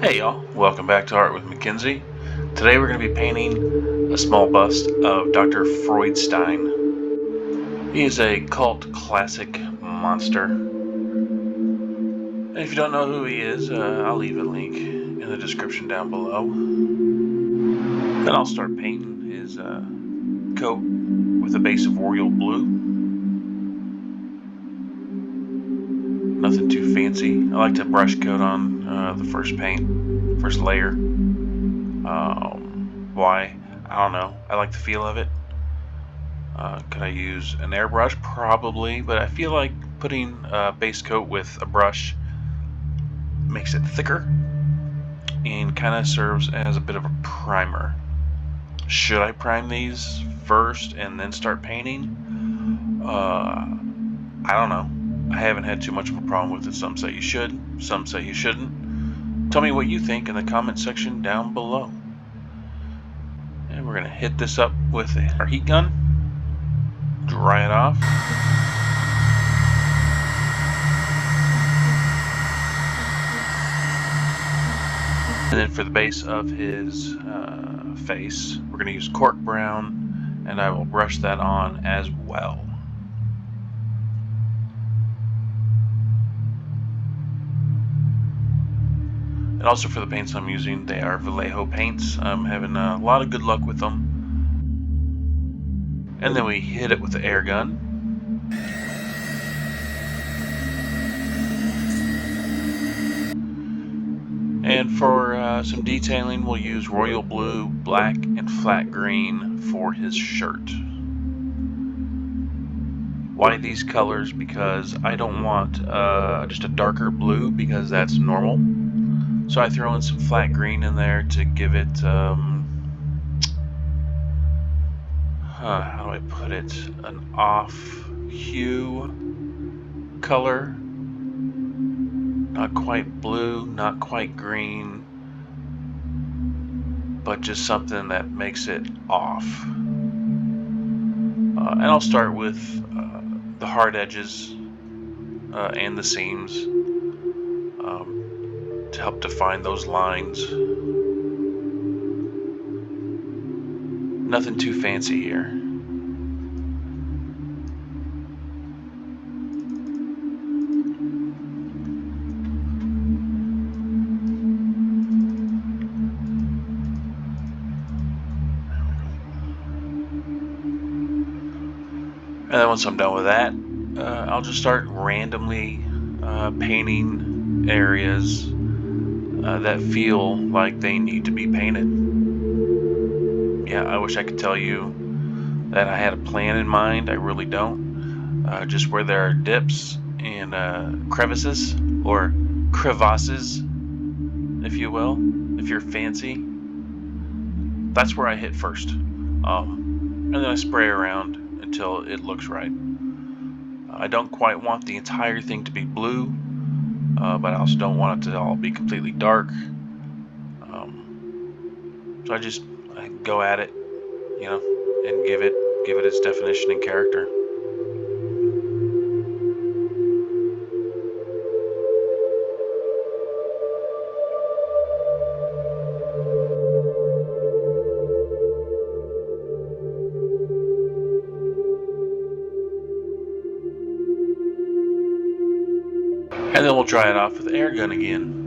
Hey y'all, welcome back to Art with Mackenzie. Today we're going to be painting a small bust of Dr. Freudstein. He is a cult classic monster. And if you don't know who he is, I'll leave a link in the description down below. Then I'll start painting his coat with a base of royal blue. Nothing too fancy. I like to brush coat on the first layer. Why? I don't know. I like the feel of it. Could I use an airbrush? Probably, but I feel like putting a base coat with a brush makes it thicker and kind of serves as a bit of a primer. Should I prime these first and then start painting? I don't know. I haven't had too much of a problem with it. Some say you should, some say you shouldn't. Tell me what you think in the comment section down below. And we're going to hit this up with our heat gun, dry it off. And then for the base of his face, we're going to use cork brown, and I will brush that on as well. And also for the paints I'm using, they are Vallejo paints. I'm having a lot of good luck with them. And then we hit it with the air gun. And for some detailing, we'll use royal blue, black, and flat green for his shirt. Why these colors? Because I don't want just a darker blue, because that's normal. So I throw in some flat green in there to give it, how do I put it, an off hue color. Not quite blue, not quite green, but just something that makes it off. And I'll start with the hard edges and the seams to help define those lines. Nothing too fancy here. And then once I'm done with that, I'll just start randomly painting areas that feel like they need to be painted. Yeah, I wish I could tell you that I had a plan in mind. I really don't. Just where there are dips and crevices, or crevasses, if you will, if you're fancy. That's where I hit first. And then I spray around until it looks right. I don't quite want the entire thing to be blue, but I also don't want it to all be completely dark. So I go at it, you know, and give it its definition and character. And then we'll dry it off with the air gun again.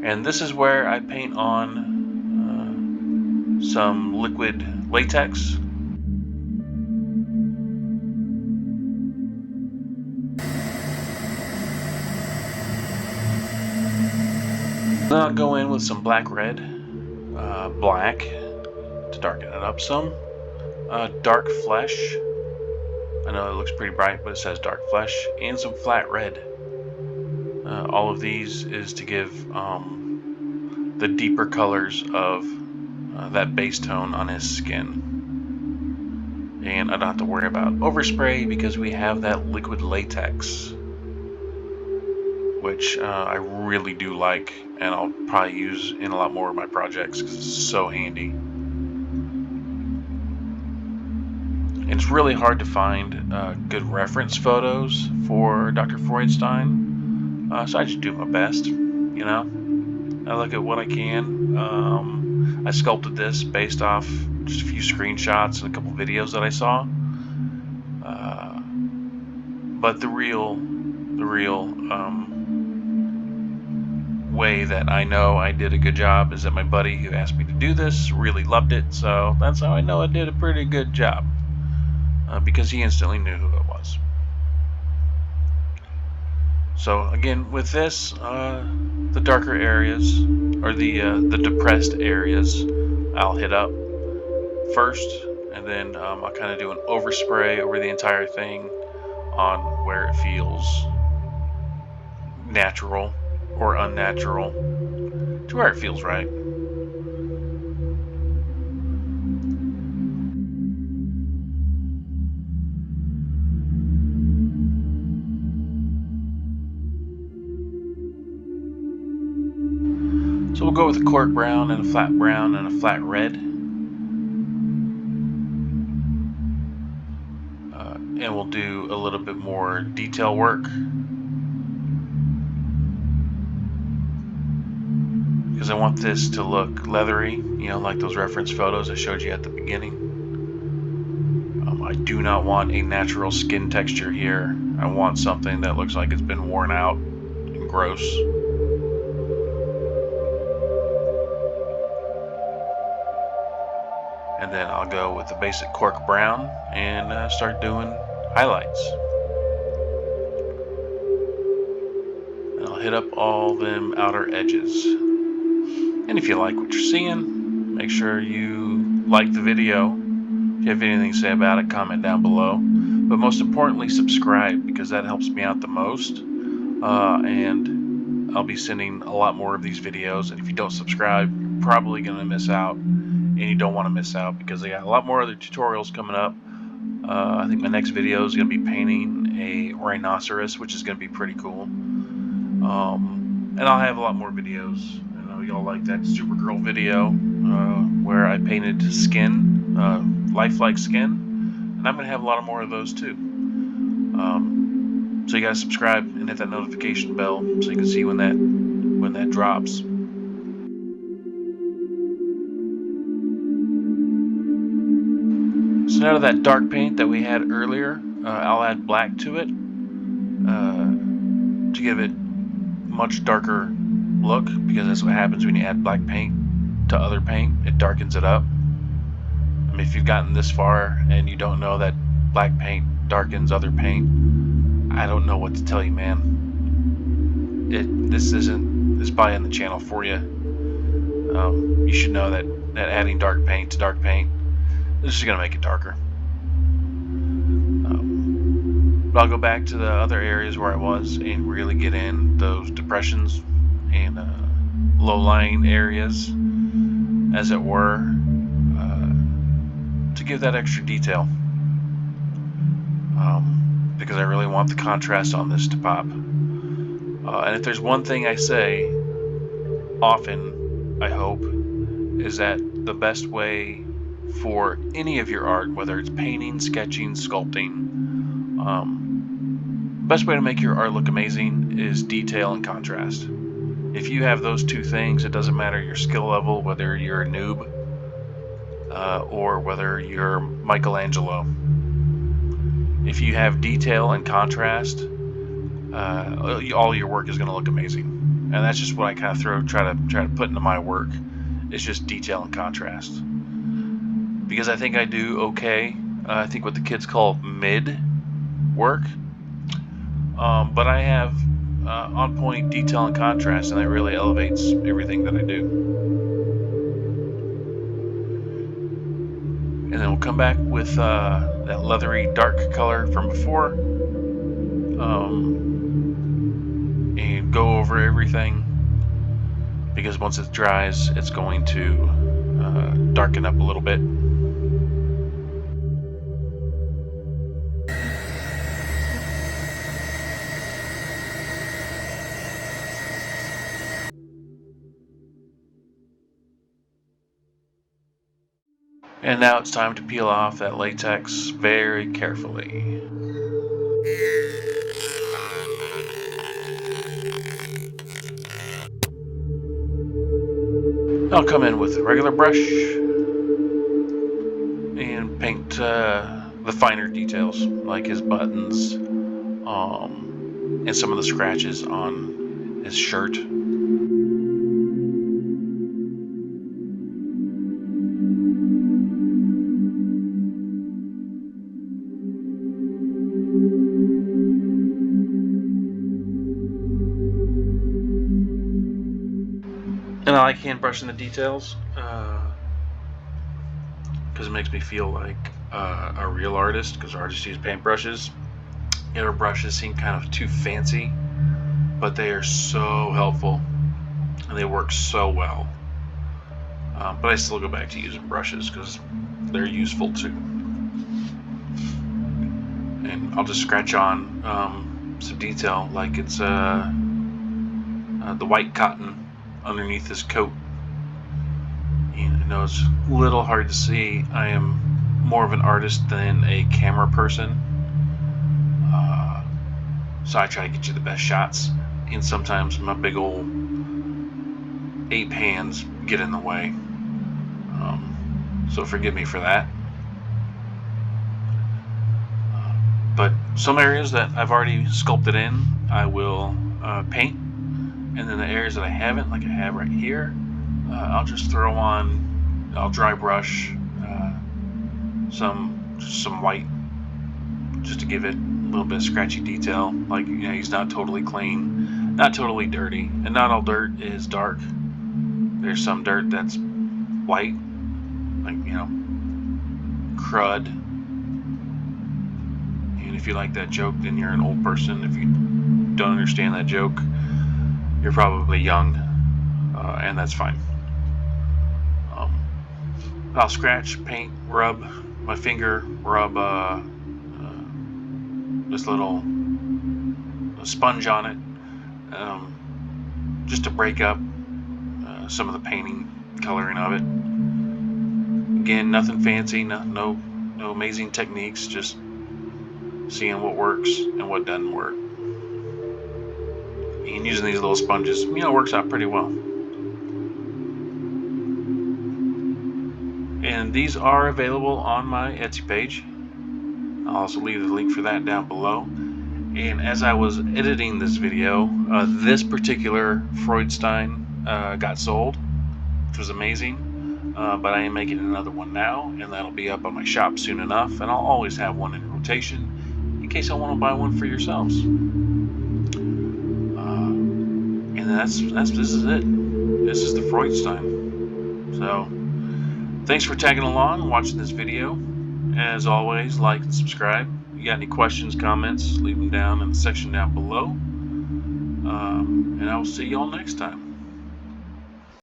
And this is where I paint on some liquid latex. Then I'll go in with some black red, black to darken it up some. Dark flesh. I know it looks pretty bright, but it says dark flesh. And some flat red. All of these is to give the deeper colors of that base tone on his skin. And I don't have to worry about overspray because we have that liquid latex, which I really do like, and I'll probably use in a lot more of my projects because it's so handy. And it's really hard to find good reference photos for Dr. Freudstein, so I just do my best, you know. I look at what I can. I sculpted this based off just a few screenshots and a couple videos that I saw. But the real way that I know I did a good job is that my buddy who asked me to do this really loved it, so that's how I know I did a pretty good job, because he instantly knew who it was. So again, with this, the darker areas, or the depressed areas, I'll hit up first, and then I'll kind of do an overspray over the entire thing on where it feels natural or unnatural to where it feels right. So we'll go with a cork brown and a flat brown and a flat red. And we'll do a little bit more detail work, because I want this to look leathery, you know, like those reference photos I showed you at the beginning. I do not want a natural skin texture here. I want something that looks like it's been worn out and gross. And then I'll go with the basic cork brown and start doing highlights. And I'll hit up all them outer edges. And if you like what you're seeing, make sure you like the video. If you have anything to say about it, comment down below. But most importantly, subscribe, because that helps me out the most. And I'll be sending a lot more of these videos. And if you don't subscribe, you're probably going to miss out. And you don't want to miss out, because I got a lot more other tutorials coming up. I think my next video is going to be painting a rhinoceros, which is going to be pretty cool. And I'll have a lot more videos. I know y'all like that Supergirl video where I painted skin, lifelike skin, and I'm going to have a lot more of those too. So you guys subscribe and hit that notification bell so you can see when that drops. So now to that dark paint that we had earlier, I'll add black to it to give it much darker look, because that's what happens when you add black paint to other paint. It darkens it up. I mean, if you've gotten this far and you don't know that black paint darkens other paint, I don't know what to tell you, man. This is probably on the channel for you. You should know that adding dark paint to dark paint, this is going to make it darker. But I'll go back to the other areas where I was and really get in those depressions and low-lying areas, as it were, to give that extra detail. Because I really want the contrast on this to pop. And if there's one thing I say often, I hope, is that the best way for any of your art, whether it's painting, sketching, sculpting, best way to make your art look amazing is detail and contrast. If you have those two things, it doesn't matter your skill level, whether you're a noob or whether you're Michelangelo. If you have detail and contrast, all your work is going to look amazing. And that's just what I kind of try to put into my work. It's just detail and contrast. Because I think I do okay. I think what the kids call mid work. But I have on point detail and contrast, and that really elevates everything that I do. And then we'll come back with that leathery dark color from before, and go over everything, because once it dries, it's going to darken up a little bit. And now it's time to peel off that latex very carefully. I'll come in with a regular brush and paint the finer details, like his buttons, and some of the scratches on his shirt. And I like hand brushing the details because it makes me feel like a real artist, because artists use paintbrushes. Airbrushes seem kind of too fancy, but they are so helpful and they work so well. But I still go back to using brushes because they're useful too. And I'll just scratch on some detail, like it's the white cotton underneath this coat. And I know it's a little hard to see. I am more of an artist than a camera person, so I try to get you the best shots, and sometimes my big old ape hands get in the way, so forgive me for that. But some areas that I've already sculpted in, I will paint, and then the areas that I haven't, like I have right here, I'll just throw on, I'll dry brush some white, just to give it a little bit of scratchy detail. Like, you know, he's not totally clean, not totally dirty, and not all dirt is dark. There's some dirt that's white, like, you know, crud. And if you like that joke, then you're an old person. If you don't understand that joke, you're probably young, and that's fine. I'll scratch, paint, rub my finger, rub this little sponge on it, just to break up some of the painting coloring of it. Again, nothing fancy, no amazing techniques, just seeing what works and what doesn't work. And using these little sponges, you know, it works out pretty well. And these are available on my Etsy page. I'll also leave the link for that down below. And as I was editing this video, this particular Freudstein got sold, which was amazing. But I am making another one now, and that'll be up on my shop soon enough. And I'll always have one in rotation in case I want to buy one for yourselves. And this is it. This is the Freudstein. So thanks for tagging along and watching this video. As always, like and subscribe. If you got any questions, comments, leave them down in the section down below. And I will see y'all next time.